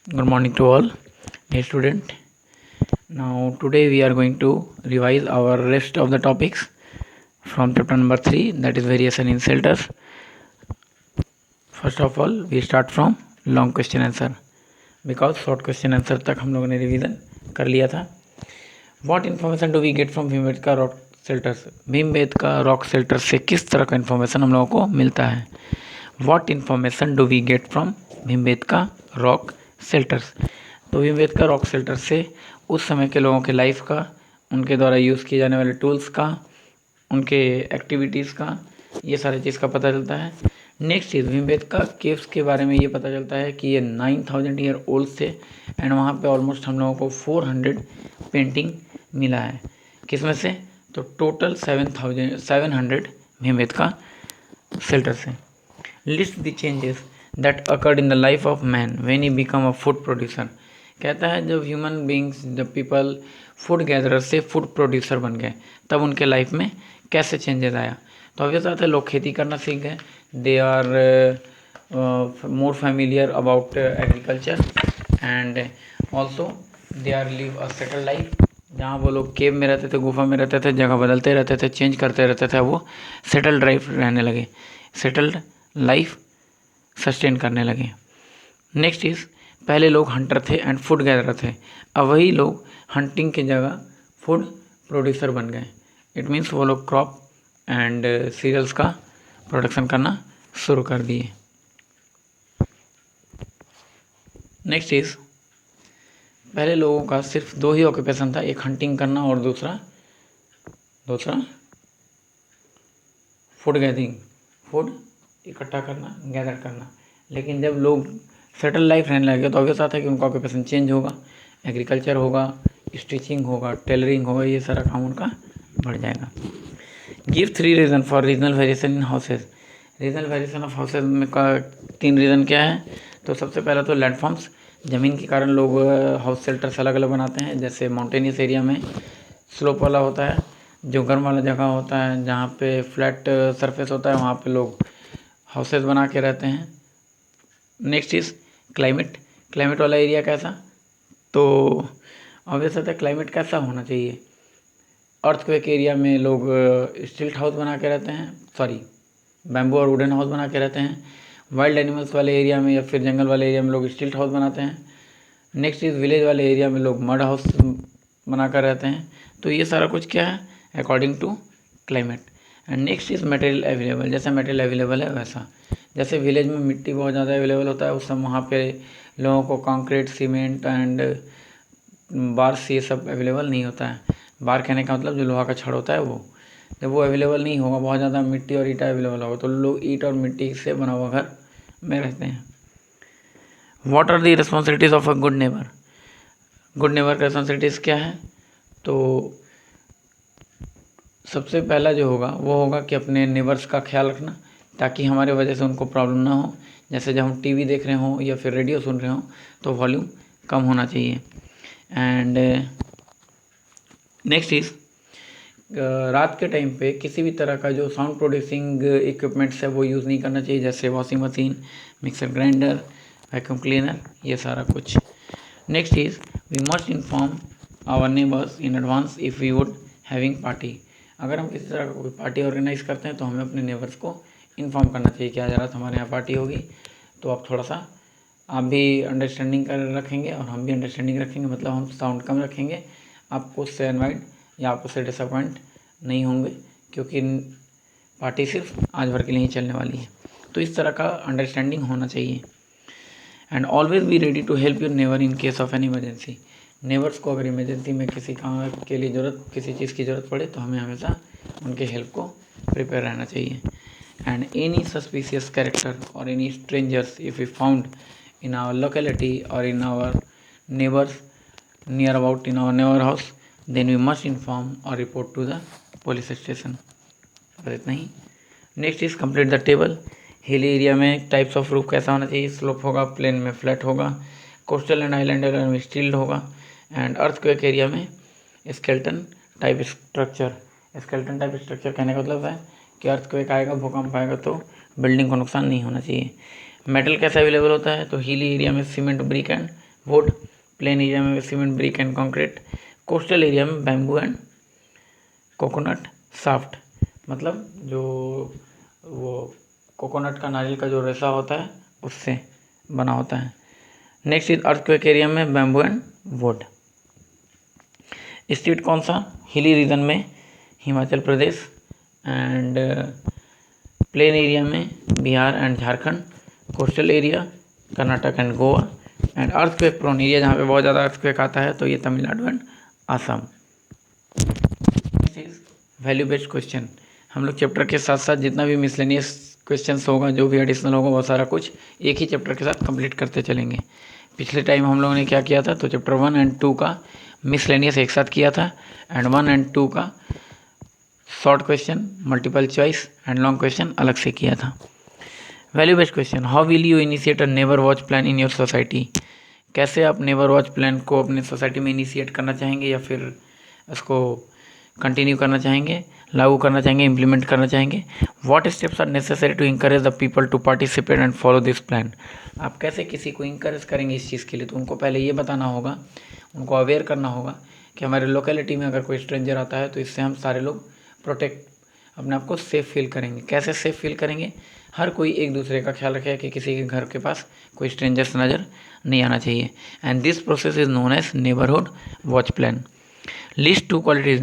Good morning to all, dear student. Now today we are going to revise our rest of the topics from chapter number 3, that is variation in shelters. First of all, we start from long question answer because short question answer तक हम लोगों ने revision कर लिया था. What information do we get from Bhimbetka rock shelters? Bhimbetka rock shelters से किस तरह का इन्फॉर्मेशन हम लोगों को मिलता है? What information do we get from Bhimbetka rock shelters? तो भीमबेटका रॉक शेल्टर से उस समय के लोगों के लाइफ का, उनके द्वारा यूज़ किए जाने वाले टूल्स का, उनके एक्टिविटीज़ का, ये सारी चीज़ का पता चलता है. नेक्स्ट चीज़ भीमबेटका केव्स के बारे में ये पता चलता है कि ये 9000 ईयर ओल्ड थे एंड वहाँ पे ऑलमोस्ट हम लोगों को 400 पेंटिंग मिला है. किसमें से? तो टोटल 700 भीमबेटका शेल्टर से. List the changes that occurred in the life of man when he become a food producer. कहता है जब ह्यूमन बींग्स, जब पीपल फूड गैदरर से फूड प्रोड्यूसर बन गए तब उनके लाइफ में कैसे चेंजेस आया. तो ऑब्वियस बात है, लोग खेती करना सीख गए. They are more familiar about agriculture and also they are live a settle life. जहाँ वो लोग केव में रहते थे, गुफा में रहते थे, जगह बदलते रहते थे, चेंज करते रहते थे, वो सेटल्ड लाइफ रहने लगे, सेटल्ड लाइफ सस्टेन करने लगे. नेक्स्ट इज पहले लोग हंटर थे एंड फूड गैदरर थे. अब वही लोग हंटिंग की जगह फूड प्रोड्यूसर बन गए. इट मीन्स वो लोग क्रॉप एंड सीरियल्स का प्रोडक्शन करना शुरू कर दिए. नेक्स्ट इज पहले लोगों का सिर्फ 2 ही ऑक्यूपेशन था, एक हंटिंग करना और दूसरा फूड गैदरिंग, फूड इकट्ठा करना, गैदर करना. लेकिन जब लोग सेटल लाइफ रहने लगे तो ऑब्वियस आता है कि उनका ऑक्यूपेशन चेंज होगा, एग्रीकल्चर होगा, स्टिचिंग होगा, टेलरिंग होगा, ये सारा काम उनका बढ़ जाएगा. Give 3 reason for regional variation in houses. Regional variation of houses में का 3 रीज़न क्या है? तो सबसे पहला तो लैंडफॉर्म्स, ज़मीन के कारण लोग हाउस शेल्टर्स अलग अलग बनाते हैं. जैसे माउंटेनियस एरिया में स्लोप वाला होता है, जो गर्म वाला जगह होता है, जहाँ पे फ्लैट सरफेस होता है, वहाँ पे लोग हाउसेज बना के रहते हैं. Next is climate. क्लाइमेट वाला एरिया कैसा? तो ऑब्वियस है क्लाइमेट कैसा होना चाहिए? अर्थक्वेक एरिया में लोग स्टिल्ट हाउस बना के रहते हैं, सॉरी बैम्बू और वुडन हाउस बना के रहते हैं. वाइल्ड एनिमल्स वाले एरिया में या फिर जंगल वाले एरिया में लोग स्टिल्ट हाउस बनाते हैं. नेक्स्ट इज़ विलेज वाले एरिया में लोग मड हाउस बना कर रहते हैं. तो ये सारा कुछ क्या है? According to climate. And next is material available. जैसा मटेरियल अवेलेबल है वैसा, जैसे विलेज में मिट्टी बहुत ज़्यादा अवेलेबल होता है, उस समय वहाँ पे लोगों को कंक्रीट, सीमेंट एंड बार्स ये सब अवेलेबल नहीं होता है. बार कहने का मतलब जो लोहा का छड़ होता है वो, जब वो अवेलेबल नहीं होगा, बहुत ज़्यादा मिट्टी और ईंटा अवेलेबल होगा, तो लोग ईंट और मिट्टी से बना हुआ घर में रहते हैं. What are the responsibilities of a good neighbour. Good neighbour का रिस्पॉन्सिबिलिटीज़ क्या है? तो सबसे पहला जो होगा वो होगा कि अपने नेबर्स का ख्याल रखना, ताकि हमारे वजह से उनको प्रॉब्लम ना हो. जैसे जब हम टीवी देख रहे हों या फिर रेडियो सुन रहे हों तो वॉल्यूम कम होना चाहिए. एंड नेक्स्ट इज़ रात के टाइम पे किसी भी तरह का जो साउंड प्रोड्यूसिंग इक्विपमेंट्स है वो यूज़ नहीं करना चाहिए, जैसे washing machine, mixer grinder, vacuum cleaner, ये सारा कुछ. Next is we must inform our neighbours in advance if we would having party. अगर हम किसी तरह का कोई पार्टी ऑर्गेनाइज़ करते हैं तो हमें अपने नेबर्स को इन्फॉर्म करना चाहिए कि आज रात हमारे यहाँ पार्टी होगी, तो आप थोड़ा सा आप भी अंडरस्टैंडिंग कर रखेंगे और हम भी अंडरस्टैंडिंग रखेंगे, मतलब हम साउंड कम रखेंगे, आपको उससे इनवाइट या आप उससे डिसअपॉइंट नहीं होंगे, क्योंकि पार्टी सिर्फ आज भर के लिए ही चलने वाली है. तो इस तरह का अंडरस्टैंडिंग होना चाहिए. And always be ready to help your neighbour in case of an emergency. Neighbours को अगर इमरजेंसी में किसी काम के लिए किसी चीज़ की ज़रूरत पड़े तो हमें हमेशा उनके हेल्प को प्रिपेयर रहना चाहिए. एंड एनी सस्पिशियस कैरेक्टर और any strangers if we found in our locality or in our neighbors near about in our neighbor house, then we must inform or report to the police station. बस इतना ही. Next is complete the table. Hilly area में types of roof कैसा होना चाहिए? Slope होगा, plain में flat होगा, कोस्टल एंड आइलैंड एरिया में स्टील्ड होगा, एंड अर्थक्वेक एरिया में skeleton type structure. Skeleton type structure कहने का मतलब है कि अर्थक्वेक आएगा, भूकंप आएगा तो बिल्डिंग को नुकसान नहीं होना चाहिए. मेटल कैसा अवेलेबल होता है? तो हिली एरिया में cement, brick and wood, plain area में cement, brick and concrete, coastal area में बैम्बू एंड कोकोनट साफ्ट, मतलब जो वो कोकोनट का, नारियल का जो रेशा होता है उससे बना होता है। नेक्स्ट इज अर्थक्वेक एरिया में बैम्बू एंड वुड। स्टेट कौन सा? हिली रीजन में Himachal Pradesh, and plain area में Bihar and Jharkhand, coastal area Karnataka and Goa, and earthquake prone area जहाँ पे बहुत ज़्यादा अर्थक्वेक आता है तो ये Tamil Nadu and Assam. Value based question, हम लोग चैप्टर के साथ साथ जितना भी मिसलेनियस क्वेश्चंस होगा, जो भी एडिशनल होगा, बहुत सारा कुछ एक ही चैप्टर के साथ कंप्लीट करते चलेंगे। पिछले टाइम हम लोगों ने क्या किया था, तो चैप्टर 1 एंड 2 का मिसलेनियस एक साथ किया था, एंड 1 एंड 2 का short question, multiple choice and long question अलग से किया था। Value based question, how will you initiate a neighbour watch plan in your society? कैसे आप नेबर वॉच प्लान को अपने सोसाइटी में इनिशिएट करना चाहेंगे या फिर उसको कंटिन्यू करना चाहेंगे, लागू करना चाहेंगे, इम्प्लीमेंट करना चाहेंगे? What steps are necessary to encourage the people to participate and follow this plan? आप कैसे किसी को इंकरेज करेंगे इस चीज़ के लिए? तो उनको पहले ये बताना होगा, उनको अवेयर करना होगा कि हमारे लोकेलिटी में अगर कोई स्ट्रेंजर आता है तो इससे हम सारे लोग प्रोटेक्ट, अपने आप को सेफ़ फील करेंगे। कैसे सेफ़ फील करेंगे? हर कोई एक दूसरे का ख्याल रखे कि किसी के घर के पास कोई स्ट्रेंजर्स नज़र नहीं आना चाहिए। And this process is known as neighbourhood watch plan. List 2 qualities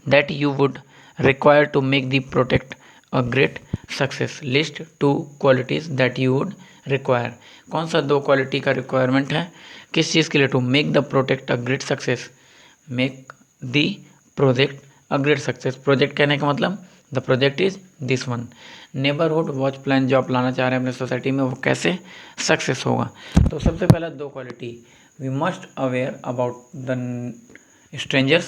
that you would require to make the project a great success. List 2 qualities that you would require. कौन सा 2 क्वालिटी का रिक्वायरमेंट है किस चीज़ के लिए? To make the project a great success. Make the project a great success. Project कहने का मतलब the project is this one. Neighbourhood watch plan जो आप लाना चाह रहे हैं अपने सोसाइटी में, वो कैसे सक्सेस होगा? तो सबसे पहला 2 quality, we must aware about the strangers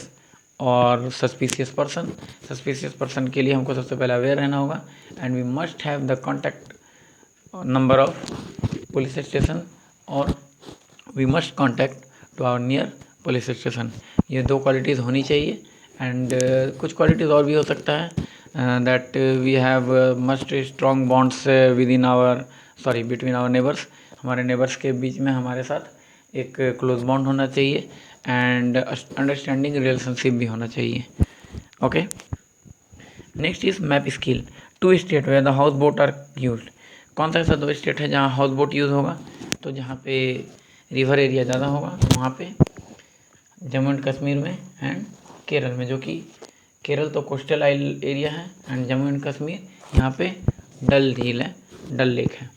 और सस्पिशियस पर्सन। सस्पिशियस पर्सन के लिए हमको सबसे पहले अवेयर रहना होगा, and we must have the contact number of police station, और we must contact to our near police station. ये 2 क्वालिटीज़ होनी चाहिए। एंड कुछ क्वालिटीज़ और भी हो सकता है, that we have must strong bonds between our neighbours. हमारे नेबर्स के बीच में हमारे साथ एक क्लोज बॉन्ड होना चाहिए, एंड अंडरस्टैंडिंग रिलेशनशिप भी होना चाहिए। Okay, next is map skill. 2 state where the house boat are used. कौन सा ऐसा 2 स्टेट है जहाँ हाउस बोट यूज़ होगा? तो जहाँ पे रिवर एरिया ज़्यादा होगा वहाँ पे जम्मू एंड कश्मीर में एंड केरल में, जो कि केरल तो कोस्टल आइल एरिया है, एंड जम्मू एंड कश्मीर यहाँ पे डल झील है, डल लेक है।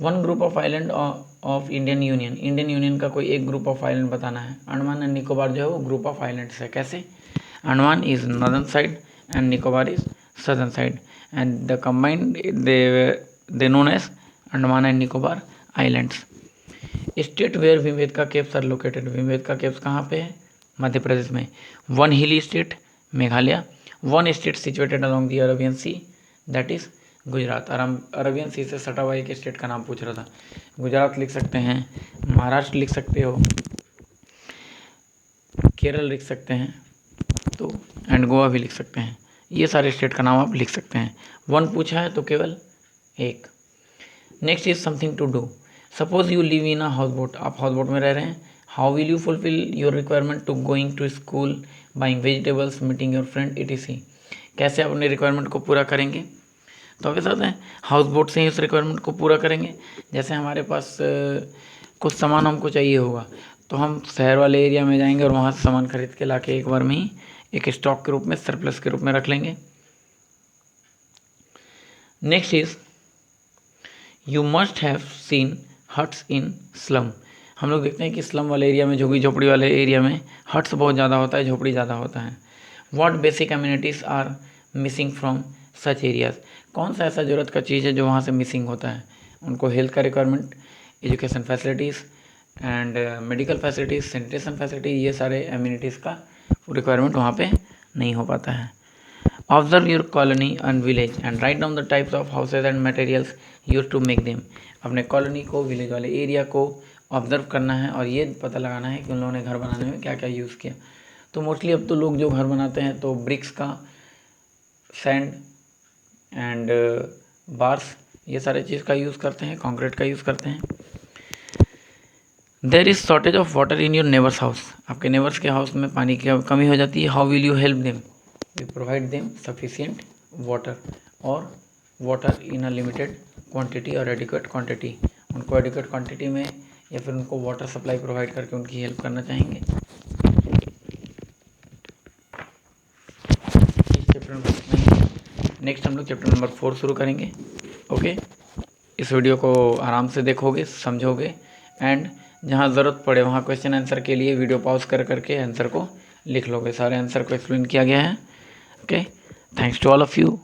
1 group of island of Indian union. Indian union का कोई एक ग्रुप ऑफ आइलैंड बताना है। अंडमान एंड निकोबार जो है वो ग्रुप ऑफ आइलैंड्स है। कैसे? Andaman is northern side and Nicobar is southern side, and the combined they known as Andaman and Nicobar islands. State where Bhimbetka caves are located. Bhimbetka caves कहाँ पे है? मध्य प्रदेश में। 1 hilly state Meghalaya. 1 state situated along the Arabian sea, that is Gujarat. Arabian sea से सटा हुआ एक state का नाम पूछ रहा था। गुजरात लिख सकते हैं, महाराष्ट्र लिख सकते हो, केरल लिख सकते हैं, तो एंड गोवा भी लिख सकते हैं। ये सारे स्टेट का नाम आप लिख सकते हैं। 1 पूछा है तो केवल 1। Next is something to do. Suppose you live in a house boat. आप हाउस बोट में रह रहे हैं। How will you fulfil your requirement to going to school, buying vegetables, meeting your friend, etc। कैसे आप अपने रिक्वायरमेंट को पूरा करेंगे? तो अब साथ हैं हाउस बोट से ही उस रिक्वायरमेंट को पूरा करेंगे। जैसे हमारे पास कुछ सामान हमको चाहिए होगा, तो हम शहर वाले एरिया में जाएंगे और वहाँ से सामान खरीद के लाके एक बार में ही एक स्टॉक के रूप में, सरप्लस के रूप में रख लेंगे। Next is you must have seen huts in slum. हम लोग देखते हैं कि स्लम वाले एरिया में, झुग्गी झोपड़ी वाले एरिया में हट्स बहुत ज़्यादा होता है, झोपड़ी ज़्यादा होता है। What basic amenities are missing from such areas. कौन सा ऐसा ज़रूरत का चीज़ है जो वहाँ से मिसिंग होता है? उनको हेल्थ का requirement, education facilities and medical facilities, sanitation facilities, ये सारे अम्यूनिटीज़ का रिक्वायरमेंट वहाँ पे नहीं हो पाता है। Observe your colony and village and write down the types of houses and materials use to make them. अपने कॉलोनी को, विलेज वाले एरिया को ऑब्जर्व करना है और ये पता लगाना है कि उन लोगों ने घर बनाने में क्या क्या यूज़ किया। तो मोस्टली अब तो लोग जो घर बनाते हैं तो ब्रिक्स का, सैंड एंड बार्स, ये सारे चीज़ का यूज़ करते हैं, कंक्रीट का यूज़ करते हैं। There is shortage of water in your neighbours house, आपके नेबर्स के हाउस में पानी की कमी हो जाती है। How will you help them, we provide them sufficient water और water in a limited quantity और एडिक्वेट क्वांटिटी, उनको एडिक्वेट क्वांटिटी में या फिर उनको वाटर सप्लाई प्रोवाइड करके उनकी हेल्प करना चाहेंगे। इस चैप्टर में नेक्स्ट हम लोग चैप्टर नंबर 4 शुरू करेंगे। ओके, इस वीडियो को आराम से देखोगे, समझोगे एंड जहाँ ज़रूरत पड़े वहाँ क्वेश्चन आंसर के लिए वीडियो पॉज कर करके आंसर को लिख लोगे। सारे आंसर को एक्सप्लेन किया गया है। Okay, thanks to all of you.